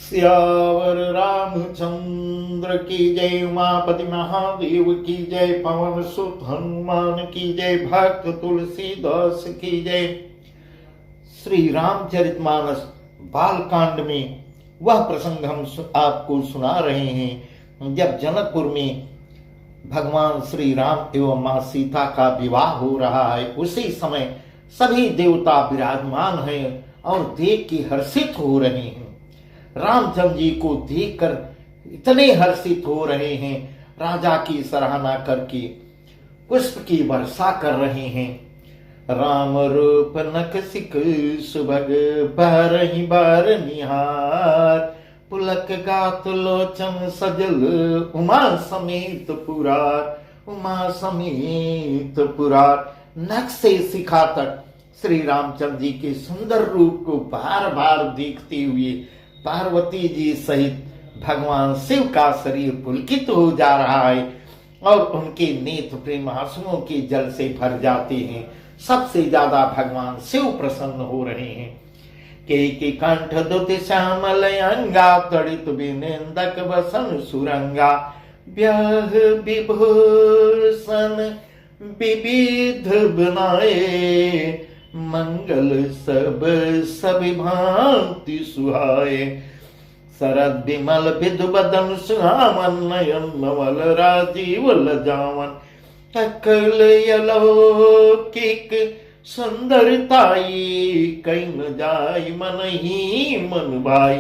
सियावर रामचंद्र की जय, उमापति महादेव की जय, पवन सुत हनुमान की जय, भक्त तुलसीदास की जय। श्री रामचरितमानस बालकांड में वह प्रसंग हम आपको सुना रहे हैं जब जनकपुर में भगवान श्री राम एवं मां सीता का विवाह हो रहा है। उसी समय सभी देवता विराजमान हैं और देख के हर्षित हो रहे हैं। रामचंद्र जी को देखकर इतने हर्षित हो रहे हैं, राजा की सराहना करके पुष्प की वर्षा कर रहे हैं। राम रूप नख सिक सुभग बारहि बार निहार, पुलक गात लोचन सजल उमा समेत पुरार, उमा समेत पुरार। नख से शिखा तक श्री रामचंद्र जी के सुंदर रूप को बार बार देखते हुए पार्वती जी सहित भगवान शिव का शरीर पुलकित हो जा रहा है और उनके नेत्र प्रेम आंसुओं के जल से भर जाते हैं। सबसे ज्यादा भगवान शिव प्रसन्न हो रहे हैं। के कंठ दुत श्यामल अंगा, तड़ित विनेन्दक वसन सुरंगा, ब्याह विभूषण विविध बनाए, मंगल सब सब भांति सुहाए। शरद विमल विधु बदन सुहावन, नयन नवल राजीव लजावन, अकल अलौकिक सुंदरताई, कहीं न जाय मन ही मन भाई।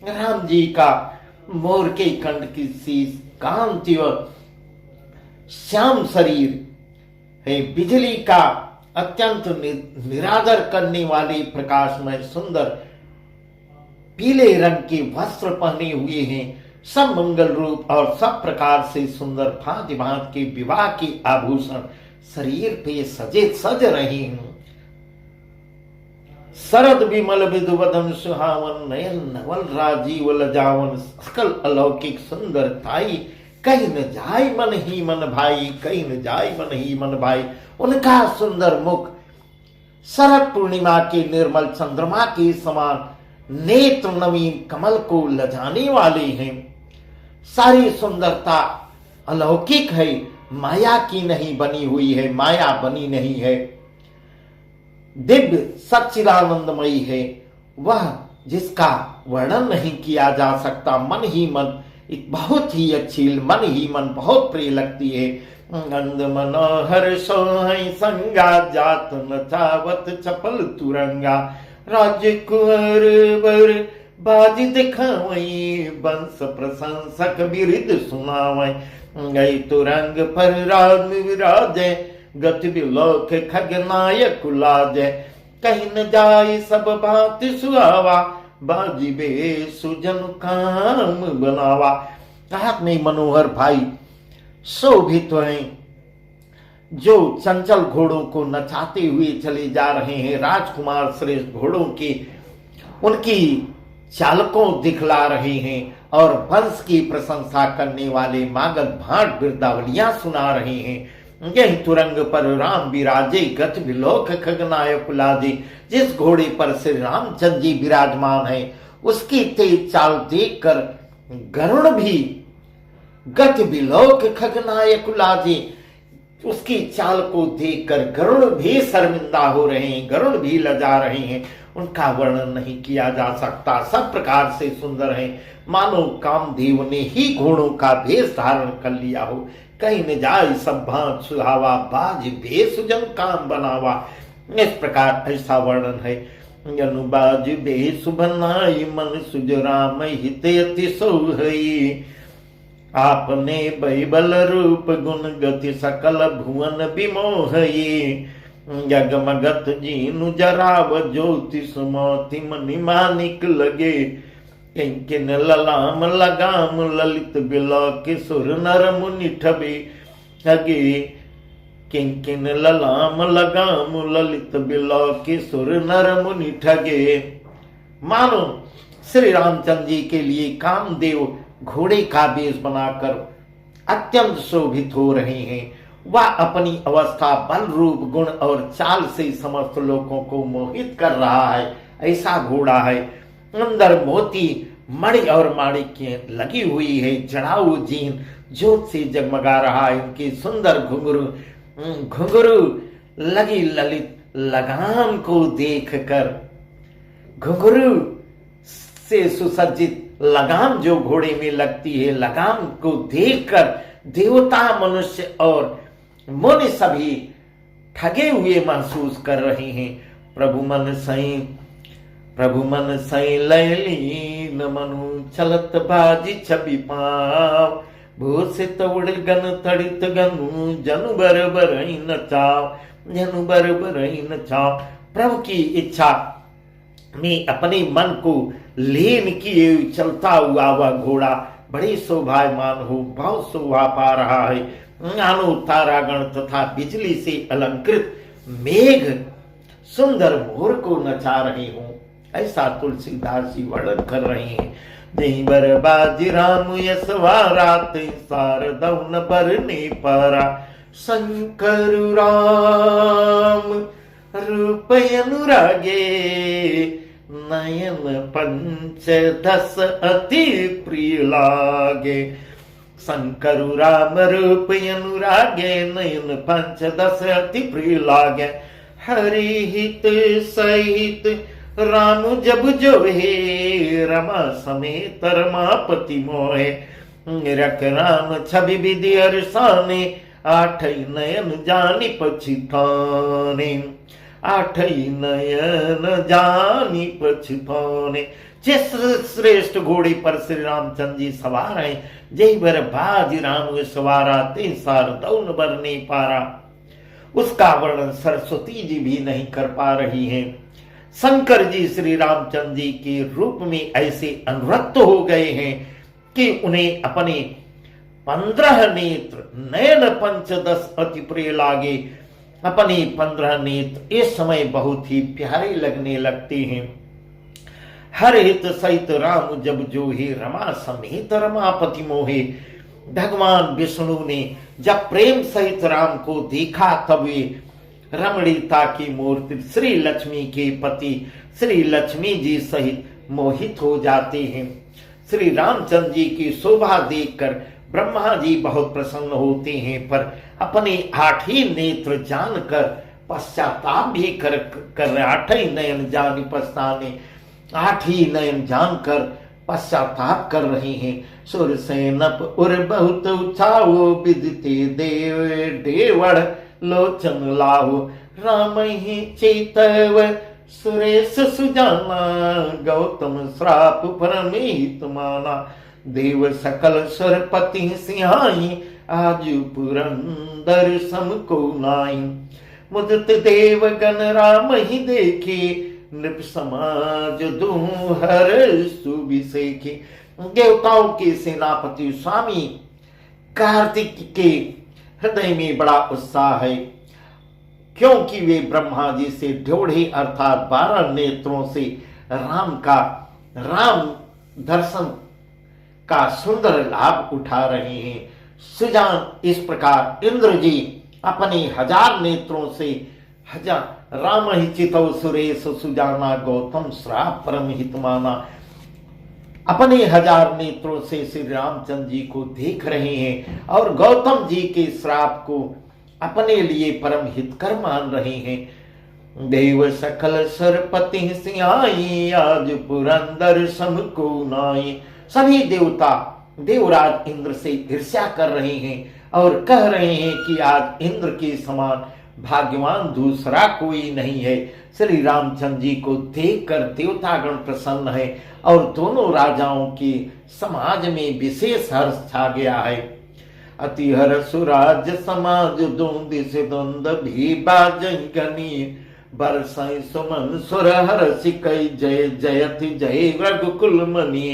राम जी का मोर के कंठ की सी कांति और श्याम शरीर है, बिजली का अत्यंत निरादर करने वाले प्रकाशमय सुंदर पीले रंग के वस्त्र पहने हुए हैं। सब मंगल रूप और सब प्रकार से सुंदर भांति भांति के विवाह के आभूषण शरीर पे सज रहे हैं। शरद विमल विधु वदन सुहावन, नयन नवल राजीव लजावन, सकल अलौकिक सुंदरताई, कहीं न जाय मन ही मन भाई, कहीं न जाय मन ही मन भाई। उनका सुंदर मुख शरद पूर्णिमा के निर्मल चंद्रमा के समान नेत्र नवीन कमल को लजाने वाले हैं। सारी सुंदरता अलौकिक है, माया की नहीं बनी हुई है, माया बनी नहीं है, दिव्य सच्चिदानंदमयी है, वह जिसका वर्णन नहीं किया जा सकता। मन ही मन बहुत ही अच्छी, मन ही मन बहुत प्रिय लगती है। अंद मनोहर सोहै संगा, जात नचावत चपल तुरंगा, राज्य कुंवर वर बाज दिखावई, वंश प्रशंसक बिरिद सुनावई, गई तुरंग पर राज विराजय, गति विलोक खगनायक लाजय, कहीं न जाय सब भांति सुहावा, बाजिबे सुजन काम बनावा। हाथ में मनोहर भाई शोभित हैं जो चंचल घोड़ों को नचाते हुए चले जा रहे हैं। राजकुमार श्रेष्ठ घोड़ों के उनकी चालकों दिखला रहे हैं और वंश की प्रशंसा करने वाले मागध भाट बिरदावलियां सुना रहे हैं। यही तुरंग पर राम विराजे, गत विलोक खगनायक लाजे। जिस घोड़े पर श्री रामचंद्र जी विराजमान है उसकी तेज चाल देखकर गरुड़ भी, गत विलोक खगनायक लाजे, उसकी चाल को देखकर गरुड़ भी शर्मिंदा हो रहे हैं, गरुड़ भी लजा रहे हैं। उनका वर्णन नहीं किया जा सकता, सब प्रकार से सुंदर है, मानो कामदेव ने ही घोड़ों का भेष धारण कर लिया हो। कहीं न जाय सब भांत सुहावा, बाज बेसुजन काम बनावा। इस प्रकार ऐसा वर्णन है। अनुबाज बेसु बनाई, मन सुज राम हित अति सोहई, आपने बैबल रूप गुण गति सकल भुवन विमोहई, जगमगत जीनु जराव ज्योति सुमोति मणि मानिक लगे, किंकिन ललाम लगाम ललित बिलोक सुर नर मुनि ठबे ठगे, किंकिन ललाम लगाम ललित बिलोक सुर नर मुनि ठगे। मानो श्री रामचंद्र जी के लिए कामदेव घोड़े का वेश बनाकर अत्यंत शोभित हो रहे हैं। वह अपनी अवस्था, बल, रूप, गुण और चाल से समस्त लोगों को मोहित कर रहा है। ऐसा घोड़ा है, अंदर मोती मणि और माणिक्य लगी हुई है, जड़ाऊ जीन ज्योत से जगमगा रहा है। उनकी सुंदर घुंघरू घुंघरू लगी ललित लगाम को देखकर, घुंघरू से सुसज्जित लगाम जो घोड़े में लगती है, लगाम को देखकर देवता, मनुष्य और मुनि सभी ठगे हुए महसूस कर रहे हैं। प्रभु मन सई लैलीन मनु, चलत बाजी छवि पाव, भूषित उड़ गन तड़ित गनु, जनु बर बरई नचाओ, जनु बर बरई नचाओ। प्रभु की इच्छा में अपने मन को लीन किए चलता हुआ वह घोड़ा बड़ी शोभायमान हो, बहुत शोभा पा रहा है। मानो तारागण तथा बिजली से अलंकृत मेघ सुंदर मोर को नचा रहे हों, ऐसा तुलसीदास जी वर्णन कर रहे हैं। नहीं बर बाजी राम यशवारात, शारदौन बरने परा, शंकर राम रूप अनुरागे, नयन पंचदश अति प्रिय लागे। शंकर राम रूप अनुरागे, नयन पंचदश अति प्रिय लागे। हरि हित सहित राम जब जो हे, रमा समेत रमापति मोहे। रख राम छवि विधि अरसाने, आठ नयन जानी पछिताने, आठ नयन जानी पछिताने। जिस श्रेष्ठ घोड़े पर श्री रामचंद्र जी सवार हैं, जय बर बाज राम सवारा, ते शारदौन बरने पारा। उसका वर्णन सरस्वती जी भी नहीं कर पा रही हैं। शंकर जी श्री रामचंद्र जी के रूप में ऐसे अनुरक्त हो गए हैं कि उन्हें अपने 15 नेत्र, नयन पंचदश अति प्रिय लागे। अपने 15 नेत्र इस समय बहुत ही प्यारे लगने लगते हैं। हर हित सहित राम जब जो हे, रमा समेत रमापति मोहे। भगवान विष्णु ने जब प्रेम सहित राम को देखा, तब वे रमणीयता की मूर्ति श्री लक्ष्मी के पति श्री लक्ष्मी जी सहित मोहित हो जाते हैं। श्री रामचंद्र जी की शोभा देखकर ब्रह्मा जी बहुत प्रसन्न होते हैं, पर अपने 8 ही नेत्र जानकर पश्चाताप भी कर 8 ही नयन जानी पछताने, 8 ही नयन जानकर पश्चाताप कर रहे हैं। सुर सेनप उर बहुत उछाओ, विदिते देव देवड़ लोचन लाओ। राम ही चेतव सुरेश सुजाना, गौतम श्राप परमित माना। देव सकल सुरपति सिंहाई, आजु पुरंदर सम को नाई। मुदित देव गण राम ही देखे, नृप समाज दूहर सुबिसेखी। देवताओं के सेनापति स्वामी कार्तिक के हृदय में बड़ा उत्साह है, क्योंकि वे ब्रह्मा जी से ढोढ़े अर्थात 12 नेत्रों से राम दर्शन का सुंदर लाभ उठा रहे हैं। सुजान इस प्रकार इंद्र जी अपने 1000 नेत्रों से राम ही चितौ सुरेश सुजाना, गौतम श्राप परम हित माना। अपने 1000 नेत्रों से श्री रामचंद्र जी को देख रहे हैं और गौतम जी के श्राप को अपने लिए परम हितकर मान रहे हैं। देव सकल सरपति सिंहाई, आज पुरंदर सम को नाई। सभी देवता देवराज इंद्र से ईर्ष्या कर रहे हैं और कह रहे हैं कि आज इंद्र के समान भाग्यवान दूसरा कोई नहीं है। श्री रामचंद्र जी को देखकर देवतागण प्रसन्न है और दोनों राजाओं के समाज में विशेष हर्ष छा गया है। अति हर्ष सुराज समाज दोंदी से द्वंद भी बाजनी, बरसाई सुमन सुर हर्ष कई जय जयति जय रघुकुल मनी।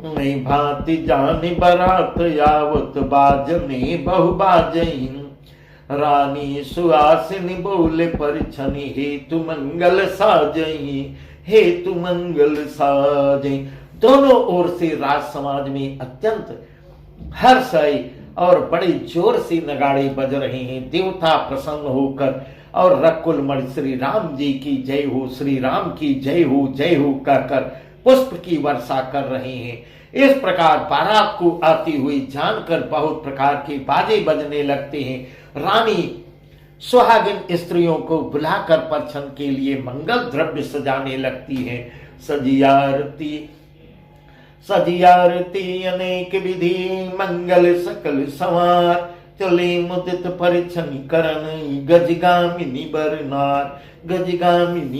नहीं भांति जानी बरात यावत बाजने बहु बाजही। रानी सुहासिनी बोले परिछनी, हेतु मंगल साजही हेतु मंगल साजही। दोनों ओर से राज समाज में अत्यंत हर्ष है और बड़े जोर से नगाड़े बज रहे हैं। देवता प्रसन्न होकर और रकुल मणि श्री राम जी की जय हो, श्री राम की जय हो कहकर पुष्प की वर्षा कर रहे हैं। इस प्रकार बारात को आती हुई जानकर बहुत प्रकार के बाजे बजने लगते हैं। रानी सुहागिन स्त्रियों को बुलाकर परछन के लिए मंगल द्रव्य सजाने लगती है। सजियारती अनेक विधि मंगल सकल संवार, चले मुदित परिछन करन गजगामिनी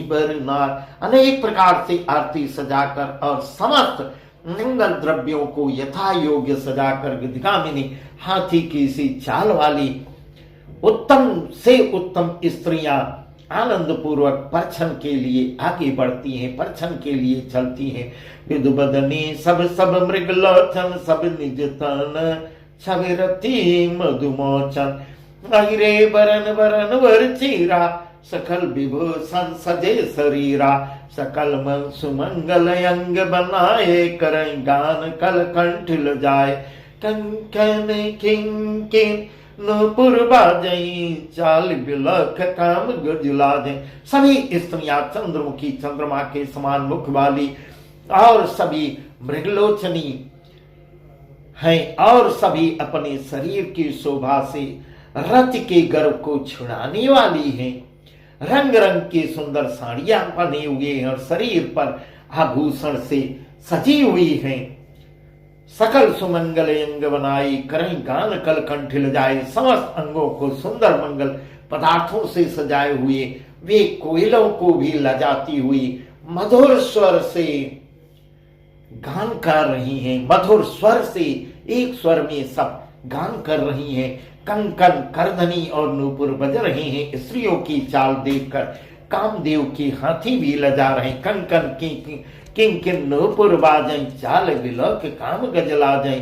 बरनार। अनेक प्रकार से आरती सजाकर और समस्त मंगल द्रव्यों को यथा योग्य सजाकर गजगामिनी हाथी की सी चाल वाली उत्तम से उत्तम स्त्रियां आनंद पूर्वक परछन के लिए आगे बढ़ती हैं, परछन के लिए चलती हैं। विदुबदनी सब मृगलोचन सब निज तन, छविरती मधुमोचन अहिरे बरन वर चीरा, सकल विभूषण सजे शरीरा। सकल मन सुमंगल अंग बनाए, करें गान कल कंठ जाए। कंकन किंकिन नूपुर बाजई, चाल बिलख काम गजला दे। सभी स्त्रियां चंद्रमुखी चंद्रमा के समान मुख वाली और सभी मृगलोचनी हैं और सभी अपने शरीर की शोभा से रथ के गर्व को छुड़ाने वाली हैं। रंग रंग की सुंदर साड़ियां पहने हुए हैं और शरीर पर आभूषण से सजी हुई हैं। सकल सुमंगल अंग बनाई, करें गान कल कंठ जाए। समस्त अंगों को सुंदर मंगल पदार्थों से सजाए हुए वे कोयलों को भी लजाती हुई मधुर स्वर से गान कर रही हैं। मधुर स्वर से एक स्वर में सब गान कर रही हैं। कंकन करधनी और नूपुर बज रहे हैं। स्त्रियों की चाल देखकर कामदेव के हाथी भी लजा रहे। कंकन की किंकिन नूपुर बाजई, चाल बिलोक काम गजला जई।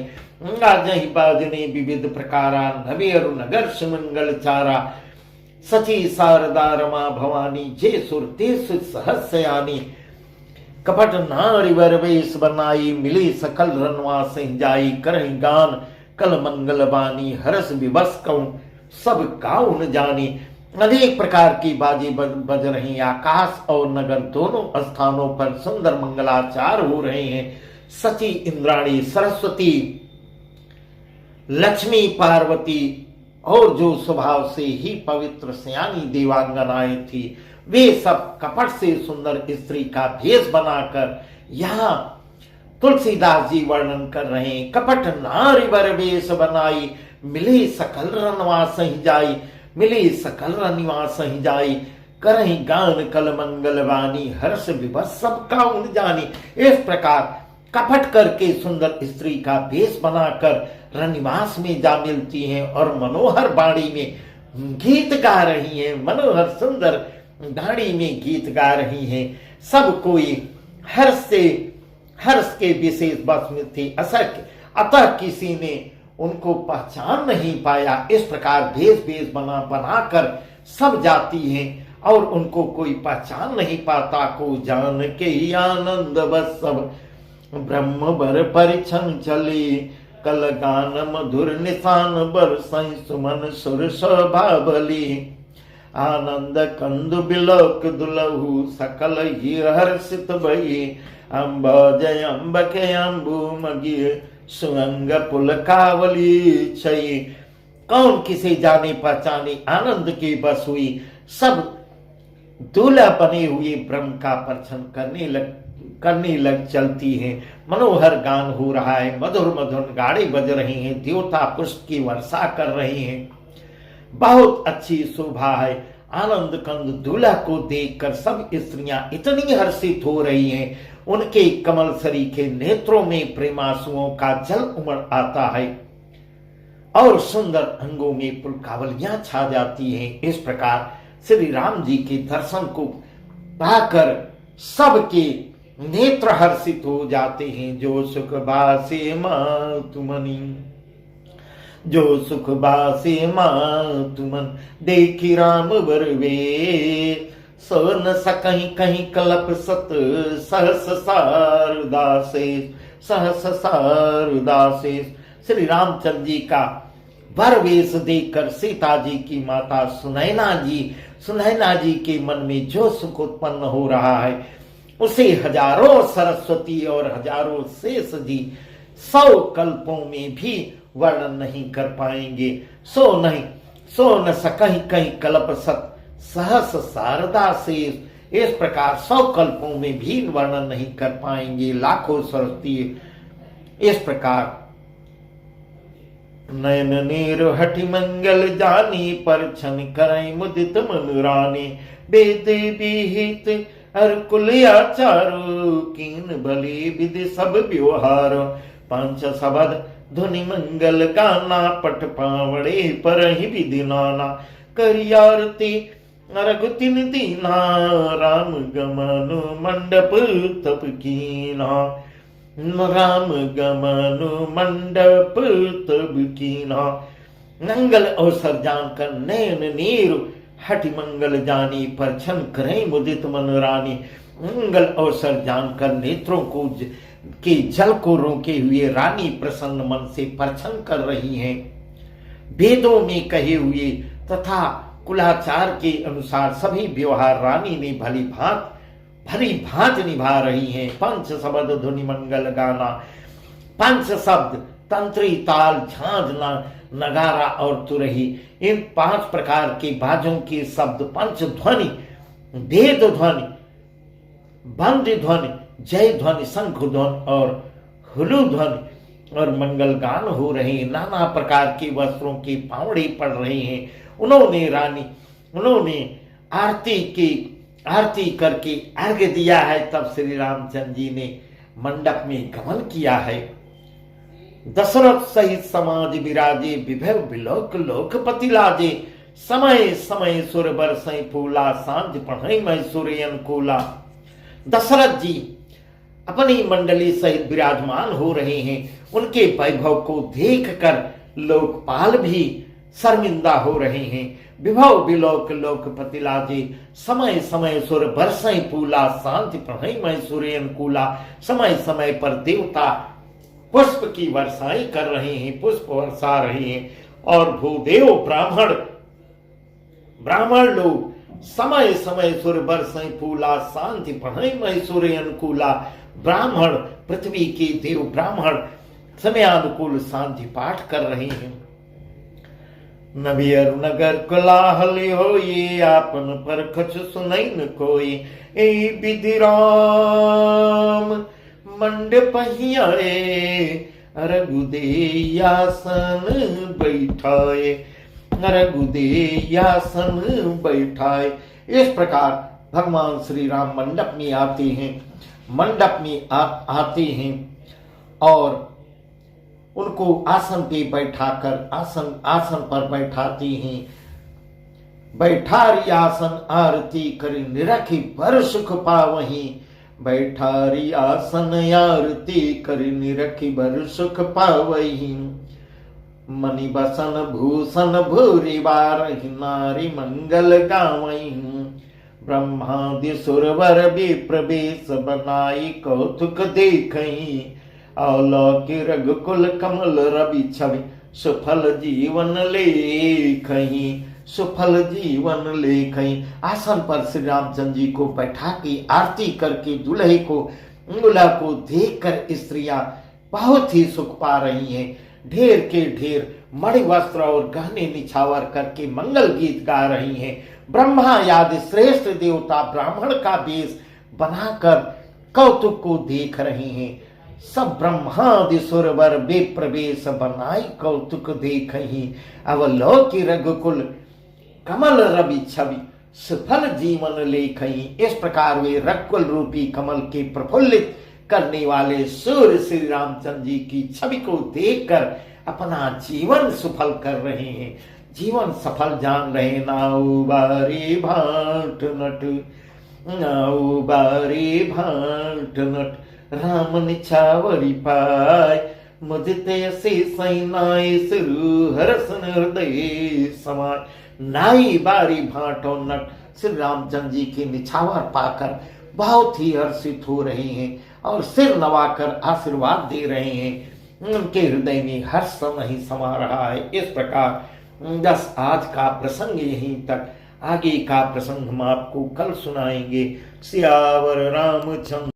गाजई बाजने विविध प्रकारा, नवे अरु नगर सुमंगल चारा। सची शारदा रमा भवानी, जे सुर ते सुर सहस्यानी। कपट नारी वर वेश बनाई, मिली सकल रनवा सिंह जाई। करहि गान कल मंगल बानी, हरस विवश कौन सब काउन जानी। अनेक प्रकार की बाजी बज रही। आकाश और नगर दोनों स्थानों पर सुंदर मंगलाचार हो रहे हैं। सची इंद्राणी, सरस्वती, लक्ष्मी, पार्वती और जो स्वभाव से ही पवित्र सयानी देवांगनाएं थी, वे सब कपट से सुंदर स्त्री का भेष बनाकर यहाँ तुलसीदास जी वर्णन कर रहे हैं। कपट नारी वर वेश बनाई, मिले सकल रनवा सही जाई। मिली सकल रनिवास ही जाई, करही गान कल मंगल वानी। हर्ष विवश सब काउन जानी। इस प्रकार कपट करके सुंदर स्त्री का भेष बनाकर रनिवास में जा मिलती हैं और मनोहर बाणी में गीत गा रही हैं। मनोहर सुंदर बाणी में गीत गा रही हैं। सब कोई हर्ष के विशेष बस में थे। अतः किसी ने उनको पहचान नहीं पाया। इस प्रकार भेष बनाकर सब जाती हैं और उनको कोई पहचान नहीं पाता। को जान के ही आनंद बस सब ब्रह्म बर परिछन चले। कल गान मधुर निशान बर सही सुमन सुर शोभा बली। आनंद कंदु बिलोक दुलहु, सकल ही हर्षित भई। अम्ब जय अम्ब के अम्बु मगी, सुअंग पुलकावली छई। कौन किसे जाने पहचाने आनंद की बस हुई। सब दूल्हा बने हुए ब्रह्म का परछन करने लग चलती हैं। मनोहर गान हो रहा है। मधुर मधुर गाड़े बज रहे हैं। देवता पुष्प की वर्षा कर रहे हैं। बहुत अच्छी शोभा है। आनंद कंद दूल्हा को देखकर सब स्त्रियां इतनी हर्षित हो रही हैं। उनके कमल सरीखे नेत्रों में प्रेमांसुओं का जल उमड़ आता है और सुंदर अंगों में पुलकावलियां छा जाती हैं। इस प्रकार श्री राम जी के दर्शन को पाकर सबके नेत्र हर्षित हो जाते हैं। जो सुख बासे मां तुमनी, जो सुख बासे मां तुमन, देखी राम बरवे। सो न सकहीं कहीं कलप सत, सहस सारुदासे। श्री रामचंद्र जी का वर वेश देखकर सीता जी की माता सुनैना जी के मन में जो सुख उत्पन्न हो रहा है उसे हजारों सरस्वती और हजारों शेष जी 100 कल्पों में भी वर्णन नहीं कर पाएंगे। सो न सकहि कहीं कल्प सत सहस शारदा शेष। इस प्रकार 100 कल्पों में भी वर्णन नहीं कर पाएंगे लाखों सरस्वती। इस प्रकार नयन नीर हठि मंगल जानी पर छन करई मुदित मन रानी। वेद विहित हर कुल आचारो कीन भली विधि सब व्यवहार। पांच शब्द धुनि मंगल गाना पट पावड़े पर ही विधि नाना। करियारती रघुतिन दीना राम गमनु मंडप तप कीना। राम गमनु मंडप तब कीना। मंगल अवसर जानकर नयन नीर हठि मंगल जानी पर छन करें मुदित मन रानी। मंगल अवसर जानकर नेत्रों को के जल को रोके हुए रानी प्रसन्न मन से परछन कर रही हैं। वेदों में कहे हुए तथा कुलाचार के अनुसार सभी व्यवहार रानी ने भली भांति निभा रही हैं। पंच शब्द धुनि मंगल गाना। पंच शब्द तंत्री ताल झांझ नगारा और तुरही, इन 5 प्रकार के बाजों के शब्द पंच ध्वनि, वेद ध्वनि, बंद ध्वनि, जय ध्वनि, शंख ध्वनि और हुलु ध्वनि और मंगल गान हो रहे हैं। नाना प्रकार के वस्त्रों के पावड़े पड़ रहे हैं। उन्होंने आरती करके अर्घ्य दिया है। तब श्री रामचंद्र जी ने मंडप में गमन किया है। दशरथ सहित समाज विराजे विभव विलोक लोकपति लाजे। समय समय सुर बरसै फूला सांझ पढ़ई मैं सूर्य अनुकूला। दशरथ जी अपनी मंडली सहित विराजमान हो रहे हैं। उनके वैभव को देखकर लोकपाल भी शर्मिंदा हो रहे हैं। विभव विलोक लोकपति लाजे। समय समय सुर बरसै फूला सांझ पढ़ई मैं सूर्य अनुकूला। समय समय पर देवता पुष्प की वर्षाएं कर रहे हैं, पुष्प वर्षा रहे हैं और भूदेव ब्राह्मण लोग समय समय सुर बरसै फूला शांति पढ़ई मैं सूर्य अनुकूला। ब्राह्मण पृथ्वी के देव ब्राह्मण समयानुकूल शांति पाठ कर रहे हैं। नबियर नगर कोलाहल हो ये आपन पर कछु सुनई न कोई। ए विधि राम मंडप आए रघुदेयासन बैठाए। रघुदेयासन बैठाए। इस प्रकार भगवान श्री राम मंडप में आते हैं। मंडप में आते हैं और उनको आसन पे बैठाकर आसन पर बैठाते हैं। बैठारी आसन आरती करी निरखी पर सुख पावही। बैठारी आसन आरती करी निरखी बर सुख पावही। मणि बसन भूषण भूरि बारहि नारी मंगल गावही। ब्रह्मादि सुरवर विप्र वेश बनाई कौतुक देखही। अलौकि रघुकुल कमल रवि छवि सुफल जीवन लेखही। सुफल जीवन लेखही। आसन पर श्री रामचंद्र जी को बैठा के आरती करके दूल्हे को देखकर स्त्रियां बहुत ही सुख पा रही हैं। ढेर के ढेर मणि वस्त्र और गहने निछावर करके मंगल गीत गा रही हैं। ब्रह्मा आदि श्रेष्ठ देवता ब्राह्मण का वेश बनाकर कौतुक को देख रहे हैं। सब ब्रह्मादि सुरवर विप्र वेश बनाई कौतुक देखही। अवलोकि रघुकुल कमल रवि छवि सुफल जीवन लेखही। इस प्रकार वे रघुकुल रूपी कमल के प्रफुल्लित करने वाले सूर्य श्री रामचंद्र जी की छवि को देखकर अपना जीवन सफल कर रहे हैं। जीवन सफल जान रहे। नाऊ बारी भाट नट, नाऊ बारी भाट नट, राम निछावरी पाय मुदित से सैनाय सिरु हरसन हृदय समाय। नाई बारी भाटो नट श्री रामचंद्र जी के निछावर पाकर बहुत ही हर्षित हो रहे हैं और सिर नवाकर आशीर्वाद दे रहे हैं। उनके हृदय में हर्ष नहीं समा रहा है। इस प्रकार 10 आज का प्रसंग यहीं तक। आगे का प्रसंग हम आपको कल सुनाएंगे। सियावर रामचंद्र